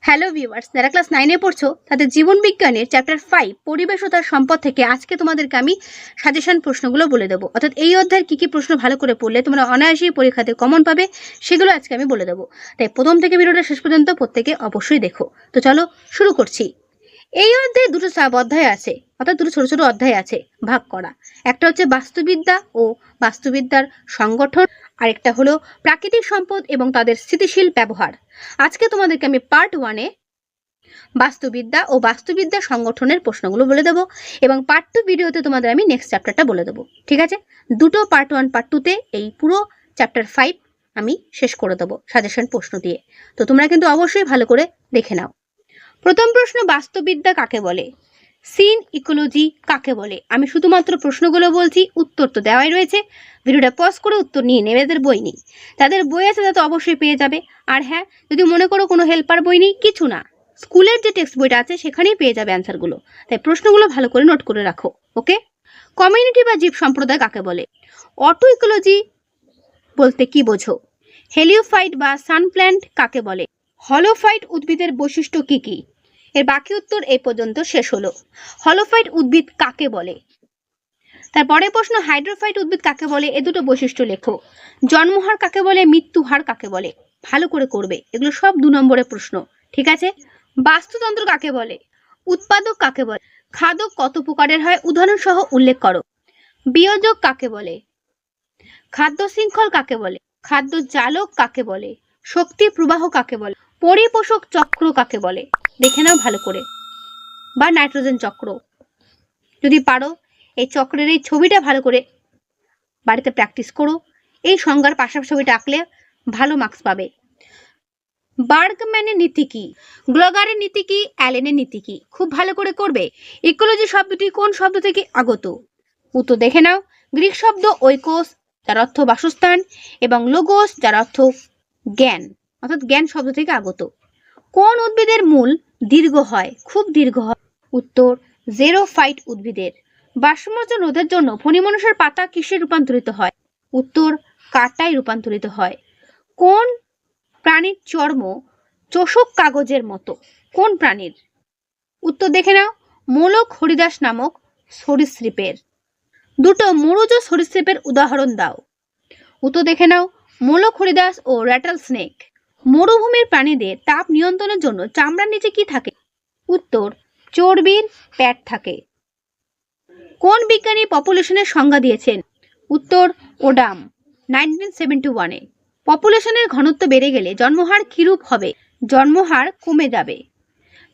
Hello viewers, যারা class 9 এ পড়ছো তাদের জীবন বিজ্ঞানের চ্যাপ্টার 5 পরিবেশ ও তার সম্পদ থেকে আজকে তোমাদেরকে আমি সাজেশন প্রশ্নগুলো বলে দেবো। অর্থাৎ এই অধ্যায়ের কি কি প্রশ্ন ভালো করে পড়লে তোমরা অনায়াসেই পরীক্ষাতে কমন পাবে সেগুলো আজকে আমি বলে দেবো। তাই প্রথম থেকে ভিডিওটা শেষ পর্যন্ত প্রত্যেকে অবশ্যই দেখো। তো চলো শুরু করছি। এই অধ্যায়ে দুটো অধ্যায় আছে, অর্থাৎ দুটো ছোট ছোট অধ্যায় আছে ভাগ করা। একটা হচ্ছে বাস্তুবিদ্যা ও বাস্তুবিদ্যার সংগঠন, আরেকটা হলো প্রাকৃতিক সম্পদ এবং তাদের স্থিতিশীল ব্যবহার। আজকে তোমাদেরকে আমি পার্ট 1-এ বাস্তুবিদ্যা ও বাস্তুবিদ্যা সংগঠনের প্রশ্নগুলো বলে দেবো এবং পার্ট 2 ভিডিওতে তোমাদের আমি নেক্সট চ্যাপ্টারটা বলে দেবো। ঠিক আছে, দুটো পার্ট 1 পার্ট 2-তে এই পুরো চ্যাপ্টার 5 আমি শেষ করে দেবো সাজেশন প্রশ্ন দিয়ে। তো তোমরা কিন্তু অবশ্যই ভালো করে দেখে নাও। প্রথম প্রশ্ন, বাস্তুবিদ্যা কাকে বলে? সিন ইকোলজি কাকে বলে? আমি শুধুমাত্র প্রশ্নগুলো বলছি, উত্তর তো দেওয়াই রয়েছে। ভিডিওটা পজ করে উত্তর নিয়ে নেবে। এদের বই নেই, তাদের বই আছে তাদের অবশ্যই পেয়ে যাবে। আর হ্যাঁ, যদি মনে করো কোনো হেল্পার বই নেই, কিছু না, স্কুলের যে টেক্সট বইটা আছে সেখানেই পেয়ে যাবে অ্যান্সারগুলো। তাই প্রশ্নগুলো ভালো করে নোট করে রাখো। ওকে। কমিউনিটি বা জীব সম্প্রদায় কাকে বলে? অটো ইকোলজি বলতে কি বোঝো? হেলিওফাইট বা সানপ্ল্যান্ট কাকে বলে? হলোফাইট উদ্ভিদের বৈশিষ্ট্য কি কি? এর বাকি উত্তর এই পর্যন্ত শেষ হলো। হলোফাইট উদ্ভিদ কাকে বলে? তারপরে প্রশ্ন, হাইড্রোফাইট উদ্ভিদ কাকে বলে? এ দুটো বৈশিষ্ট্য লেখো। জন্মহার কাকে বলে? মৃত্যুহার কাকে বলে? ভালো করে করবে, এগুলো সব 2 নম্বরের প্রশ্ন। ঠিক আছে। বাস্তুতন্ত্র কাকে বলে? উৎপাদক কাকে বলে? খাদক কত প্রকারের হয়? উদাহরণ সহ উল্লেখ করো। বিয়োজক কাকে বলে? খাদ্য শৃঙ্খল কাকে বলে? খাদ্য জালক কাকে বলে? শক্তি প্রবাহ কাকে বলে? পরিপোষক চক্র কাকে বলে? দেখে নাও ভালো করে। বা নাইট্রোজেন চক্র। যদি পারো এই চক্রের এই ছবিটা ভালো করে বাড়িতে প্র্যাকটিস করো। এই সংজ্ঞার পাশাপাশি ছবিটা আঁকলে ভালো মার্কস পাবে। বার্গম্যানের নীতি কি? গ্লগারের নীতি কি? অ্যালেনের নীতি কি? খুব ভালো করে করবে। ইকোলজি শব্দটি কোন শব্দ থেকে আগত? উত্তর দেখে নাও। গ্রিক শব্দ ওইকোস, যার অর্থ বাসস্থান, এবং লোগোস, যার অর্থ জ্ঞান, অর্থাৎ জ্ঞান শব্দ থেকে আগত। কোন উদ্ভিদের মূল দীর্ঘ হয়? খুব দীর্ঘ হয়। উত্তর জেরোফাইট উদ্ভিদের। বাষ্পমোচন রোধের জন্য ফণিমনসের পাতা কিসে রূপান্তরিত হয়? উত্তর কাটায় রূপান্তরিত হয়। কোন প্রাণীর চর্ম চোষক কাগজের মতো? কোন প্রাণীর? উত্তর দেখে নাও। মোলক হরিদাস নামক সরীসৃপের। দুটো মরুজ সরীসৃপের উদাহরণ দাও। উত্তর দেখে নাও। মোলক হরিদাস ও র্যাটল স্নেক। মরুভূমির প্রাণীদের তাপ নিয়ন্ত্রণের জন্য চামড়ার নিচে কি থাকে? উত্তর চর্বির প্যাড থাকে। কোন বিজ্ঞানী পপুলেশনের সংজ্ঞা দিয়েছেন? উত্তর ওডাম, 1971-এ। পপুলেশনের ঘনত্ব বেড়ে গেলে জন্মহার কিরূপ হবে? জন্মহার কমে যাবে।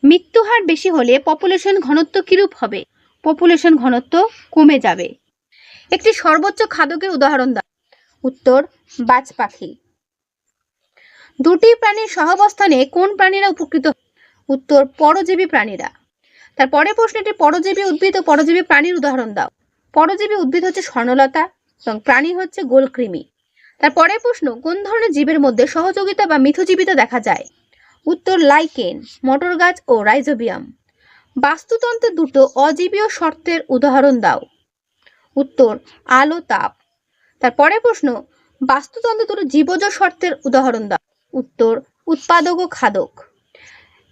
মৃত্যুহার বেশি হলে পপুলেশন ঘনত্ব কিরূপ হবে? পপুলেশন ঘনত্ব কমে যাবে। একটি সর্বোচ্চ খাদকের উদাহরণ দাও। উত্তর বাজ পাখি। দুটি প্রাণীর সহাবস্থানে কোন প্রাণীরা উপকৃত? উত্তর পরজীবী প্রাণীরা। তার পরে প্রশ্নটি পরজীবী উদ্ভিদ ও পরজীবী প্রাণীর উদাহরণ দাও। পরজীবী উদ্ভিদ হচ্ছে স্বর্ণলতা এবং প্রাণী হচ্ছে গোলকৃমি। তার পরের প্রশ্ন, কোন ধরনের জীবের মধ্যে সহযোগিতা বা মিথজীবিতা দেখা যায়? উত্তর লাইকেন, মটর গাছ ও রাইজোবিয়াম। বাস্তুতন্ত্রের দুটো অজীবীয় শর্তের উদাহরণ দাও। উত্তর আলো, তাপ। তার পরের প্রশ্ন, বাস্তুতন্ত্রের দুটো জীবজ শর্তের উদাহরণ দাও। উত্তর উৎপাদক ও খাদক।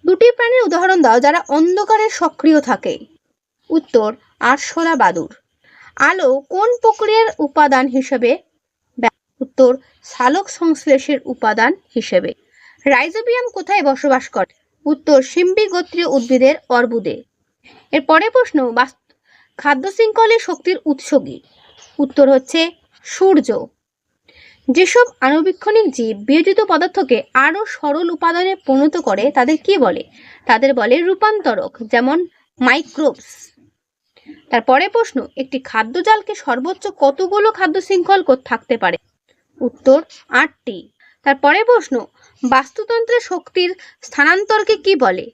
দুটি প্রাণীর উদাহরণ দাও যারা অন্ধকারে সক্রিয় থাকে। উত্তর আরশোলা বাদুড়। আলো কোন প্রক্রিয়ার উপাদান হিসেবে? উত্তর সালোক সংশ্লেষের উপাদান হিসেবে। রাইজোবিয়াম কোথায় বসবাস করে? উত্তর সিম্বি গোত্রীয় উদ্ভিদের অর্বুদে। এর পরে প্রশ্ন, খাদ্য শৃঙ্খলের শক্তির উৎস কি? উত্তর হচ্ছে সূর্য। যেসব আণুবীক্ষণিক জীব বিয়োজিত পদার্থকে আরো সরল উপাদানে পরিণত করে তাদের কি বলে? তাদের বলে রূপান্তরক, যেমন মাইক্রোবস। তারপরে প্রশ্ন, একটি খাদ্যজালকে সর্বোচ্চ কতগুলো খাদ্য শৃঙ্খল থাকতে পারে? উত্তর 8টি। তারপরে প্রশ্ন, বাস্তুতন্ত্রের শক্তির স্থানান্তরকে কি বলে?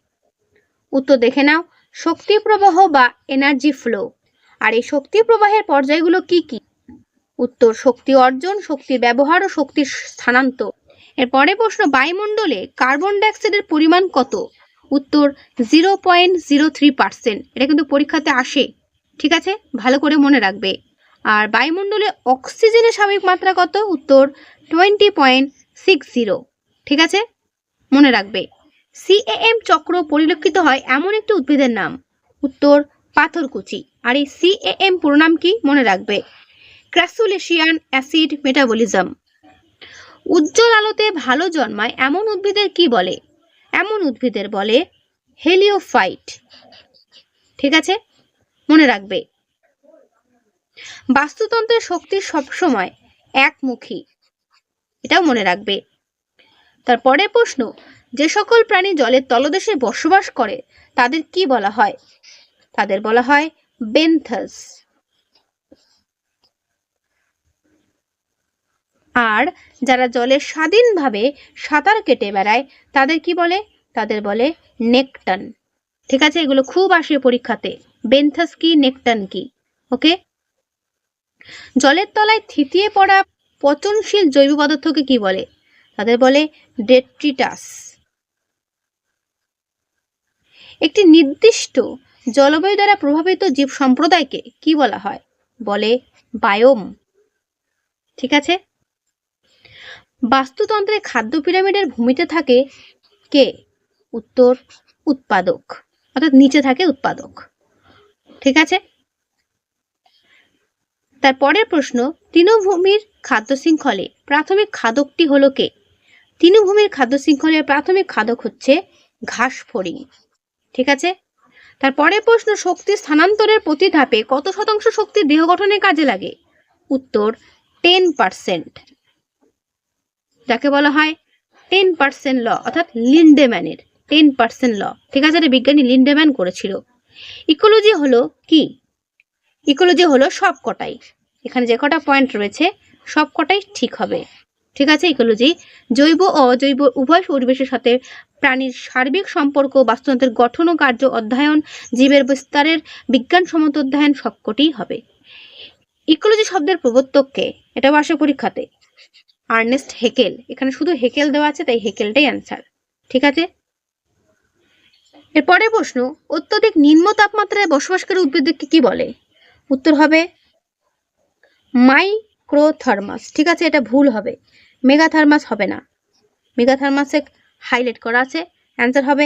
উত্তর দেখে নাও। শক্তি প্রবাহ বা এনার্জি ফ্লো। আর এই শক্তি প্রবাহের পর্যায়গুলো কি কি? উত্তর শক্তি অর্জন, শক্তির ব্যবহার ও শক্তির স্থানান্তর। এরপরে প্রশ্ন, বায়ুমণ্ডলে কার্বন ডাইঅক্সাইডের পরিমাণ কত? উত্তর 0.03%। এটা কিন্তু পরীক্ষাতে আসে। ঠিক আছে, ভালো করে মনে রাখবে। আর বায়ুমণ্ডলে অক্সিজেনের স্বাভাবিক মাত্রা কত? উত্তর 20.60। ঠিক আছে, মনে রাখবে। CAM চক্র পরিলক্ষিত হয় এমন একটি উদ্ভিদের নাম। উত্তর পাথরকুচি। আর এই CAM পুরো নাম কি মনে রাখবে? ক্র্যাসুলেশিয়ান অ্যাসিড মেটাবলিজম। উজ্জ্বল আলোতে ভালো জন্মায় এমন উদ্ভিদের কি বলে? এমন উদ্ভিদের বলে হেলিওফাইট। ঠিক আছে, মনে রাখবে। বাস্তুতন্ত্রের শক্তি সবসময় একমুখী, এটাও মনে রাখবে। তারপরে প্রশ্ন, যে সকল প্রাণী জলের তলদেশে বসবাস করে তাদের কি বলা হয়? তাদের বলা হয় বেন্থাস। আর যারা জলে স্বাধীনভাবে সাঁতার কেটে বেড়ায় তাদের কি বলে? তাদের বলে নেকটান। ঠিক আছে, এগুলো খুব আসে পরীক্ষাতে, বেন্থাস কি, নেকটান কি। ওকে, জলের তলায় থিতিয়ে পড়া পচনশীল জৈব পদার্থকে কি বলে? তাদের বলে ডেট্রিটাস। একটি নির্দিষ্ট জলবায়ু দ্বারা প্রভাবিত জীব সম্প্রদায়কে কি বলা হয়? বলে বায়োম। ঠিক আছে, বাস্তুতন্ত্রে খাদ্য পিরামিডের ভূমিতে থাকে কে? উত্তর উৎপাদক, অর্থাৎ নিচে থাকে উৎপাদক। ঠিক আছে, তারপরের প্রশ্ন, তৃণভূমির খাদ্য শৃঙ্খলে প্রাথমিক খাদকটি হলো কে? তৃণভূমির খাদ্য শৃঙ্খলের প্রাথমিক খাদক হচ্ছে ঘাস ফড়িং। ঠিক আছে, তারপরের প্রশ্ন, শক্তি স্থানান্তরের প্রতি ধাপে কত শতাংশ শক্তি দেহ গঠনের কাজে লাগে? উত্তর 10%, যাকে বলা হয় 10% ল, অর্থাৎ লিন্ডেম্যানের 10% ল। ঠিক আছে, এটা বিজ্ঞানী লিন্ডেম্যান করেছিল। ইকোলজি হলো কি? ইকোলজি হলো সবকটাই, এখানে যে কটা পয়েন্ট রয়েছে সবকটাই ঠিক হবে। ঠিক আছে, ইকোলজি জৈব ও অজৈব উভয় পরিবেশের সাথে প্রাণীর সার্বিক সম্পর্ক, বাস্তুতন্ত্রের গঠন ও কার্য অধ্যয়ন, জীবের বিস্তারের বিজ্ঞানসম্মত অধ্যয়ন সবকটি হবে। ইকোলজি শব্দের প্রবর্তককে, এটাও আসে পরীক্ষাতে, আর্নেস্ট হেকেল। এখানে শুধু হেকেল দেওয়া আছে, তাই হেকেলটাই অ্যান্সার। ঠিক আছে, এরপরে প্রশ্ন, অত্যধিক নিম্ন তাপমাত্রায় বসবাসকারী উদ্ভিদকে কি বলে? উত্তর হবে মাইক্রোথার্মাস। ঠিক আছে, এটা ভুল হবে, মেগাথার্মাস হবে না, মেগাথার্মাসে হাইলাইট করা আছে, অ্যান্সার হবে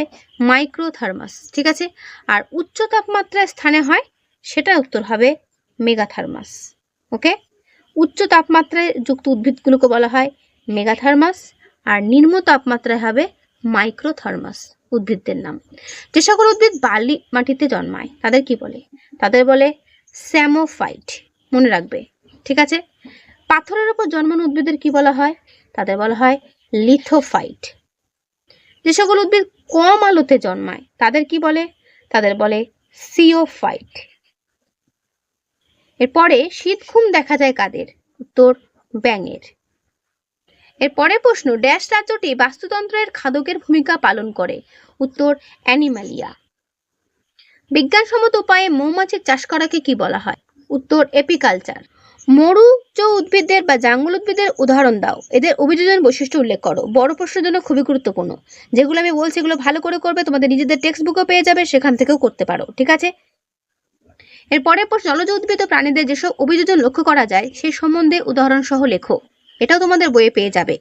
মাইক্রোথার্মাস। ঠিক আছে, আর উচ্চ তাপমাত্রায় স্থানে হয় সেটা উত্তর হবে মেগাথার্মাস। ওকে, উচ্চ তাপমাত্রায় যুক্ত উদ্ভিদগুলোকে বলা হয় মেগাথার্মাস, আর নিম্ন তাপমাত্রায় হবে মাইক্রোথার্মাস উদ্ভিদদের নাম। যে সকল উদ্ভিদ বালি মাটিতে জন্মায় তাদের কি বলে? তাদের বলে স্যামোফাইট, মনে রাখবে। ঠিক আছে, পাথরের উপর জন্মানো উদ্ভিদের কি বলা হয়? তাদের বলা হয় লিথোফাইট। যে সকল উদ্ভিদ কম আলোতে জন্মায় তাদের কি বলে? তাদের বলে সিওফাইট। এরপরে শীত ঘুম দেখা যায় কাদের? উত্তর ব্যাঙের। এরপরে প্রশ্ন, ড্যাশ রাজ্যটি বাস্তুতন্ত্রের খাদকের ভূমিকা পালন করে? উত্তর অ্যানিমালিয়া। বিজ্ঞানসম্মত উপায়ে মৌমাছির চাষ করাকে কি বলা হয়? উত্তর এপিকালচার। মরুজ উদ্ভিদের বা জাঙ্গল উদ্ভিদের উদাহরণ দাও, এদের অভিযোজন বৈশিষ্ট্য উল্লেখ করো। বড় প্রশ্নের জন্য খুবই গুরুত্বপূর্ণ, যেগুলো আমি বলছি এগুলো ভালো করে করবে, তোমাদের নিজেদের টেক্সট বুকও পেয়ে যাবে, সেখান থেকেও করতে পারো। ঠিক আছে, এরপরে প্রশ্ন, জলজ উদ্ভিদ ও প্রাণীদের যেসব অভিযোজন লক্ষ্য করা যায় সেই সম্বন্ধে উদাহরণ সহ লেখো। এটাও তোমাদের বইয়ে পেয়ে যাবে।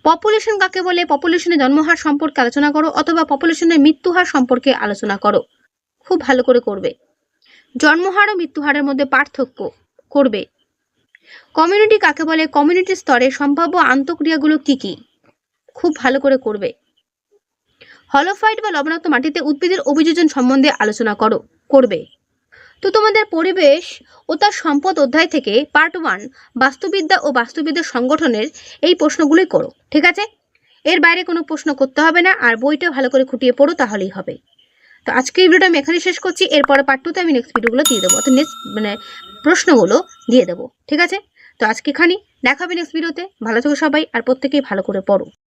পপুলেশন কাকে বলে? পপুলেশনের জন্মহার সম্পর্কে আলোচনা করো, অথবা পপুলেশনের মৃত্যুহার সম্পর্কে আলোচনা করো। খুব ভালো করে করবে। জন্মহার ও মৃত্যুহারের মধ্যে পার্থক্য করবে। কমিউনিটি কাকে বলে? কমিউনিটি স্তরে সম্ভাব্য আন্তঃক্রিয়াগুলো কি কি? খুব ভালো করে করবে। হলোফাইট বা লবণাক্ত মাটিতে উদ্ভিদের অভিযোজন সম্বন্ধে আলোচনা করবে। তো তোমাদের পরিবেশ ও তার সম্পদ অধ্যায় থেকে পার্ট 1 বাস্তুবিদ্যা ও বাস্তুবিদ্যার সংগঠনের এই প্রশ্নগুলোই করো। ঠিক আছে, এর বাইরে কোনো প্রশ্ন করতে হবে না, আর বইটা ভালো করে খুঁটিয়ে পড়ো, তাহলেই হবে। তো আজকে এই ভিডিওটা আমি এখানে শেষ করছি। এরপরে পার্ট 2তে আমি নেক্সট ভিডিওগুলো দিয়ে দেবো, অর্থাৎ নেক্সট প্রশ্নগুলো দিয়ে দেবো। ঠিক আছে, তো আজকে এখানেই, দেখা হবে নেক্সট ভিডিওতে। ভালো থেকো সবাই, আর প্রত্যেকেই ভালো করে পড়ো।